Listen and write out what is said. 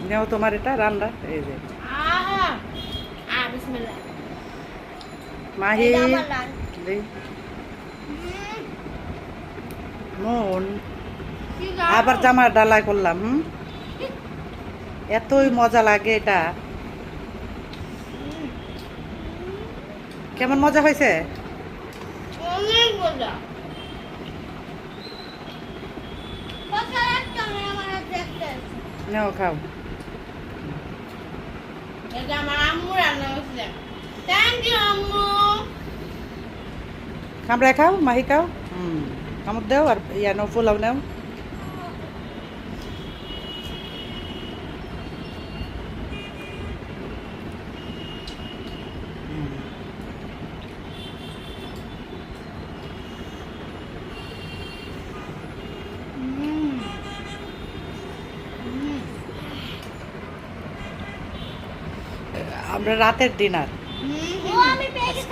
নেও তোমার এটা রান্না এই যে বিসমিল্লাহ। মাহি এটা আমার লাল। দেই হুম, মন কি জানো? আবার জামা ডালাই করলাম এতই মজা লাগে এটা হুম, কেমন মজা হয়েছে অনেক মজা। বাচ্চা একটা মেয়ে আমার হাতে একটা আছে। নেও খাও এটা আমার আম্মু রান্না করছে। থ্যাংক ইউ আম্মু। কামড়ায় খাও মাহি খাও কামড় দেও আর ইয়া নাও পোলাও নাও হুম, হুম, আমরা রাতের ডিনার হুম, ও আমি পেয়ে গেছি।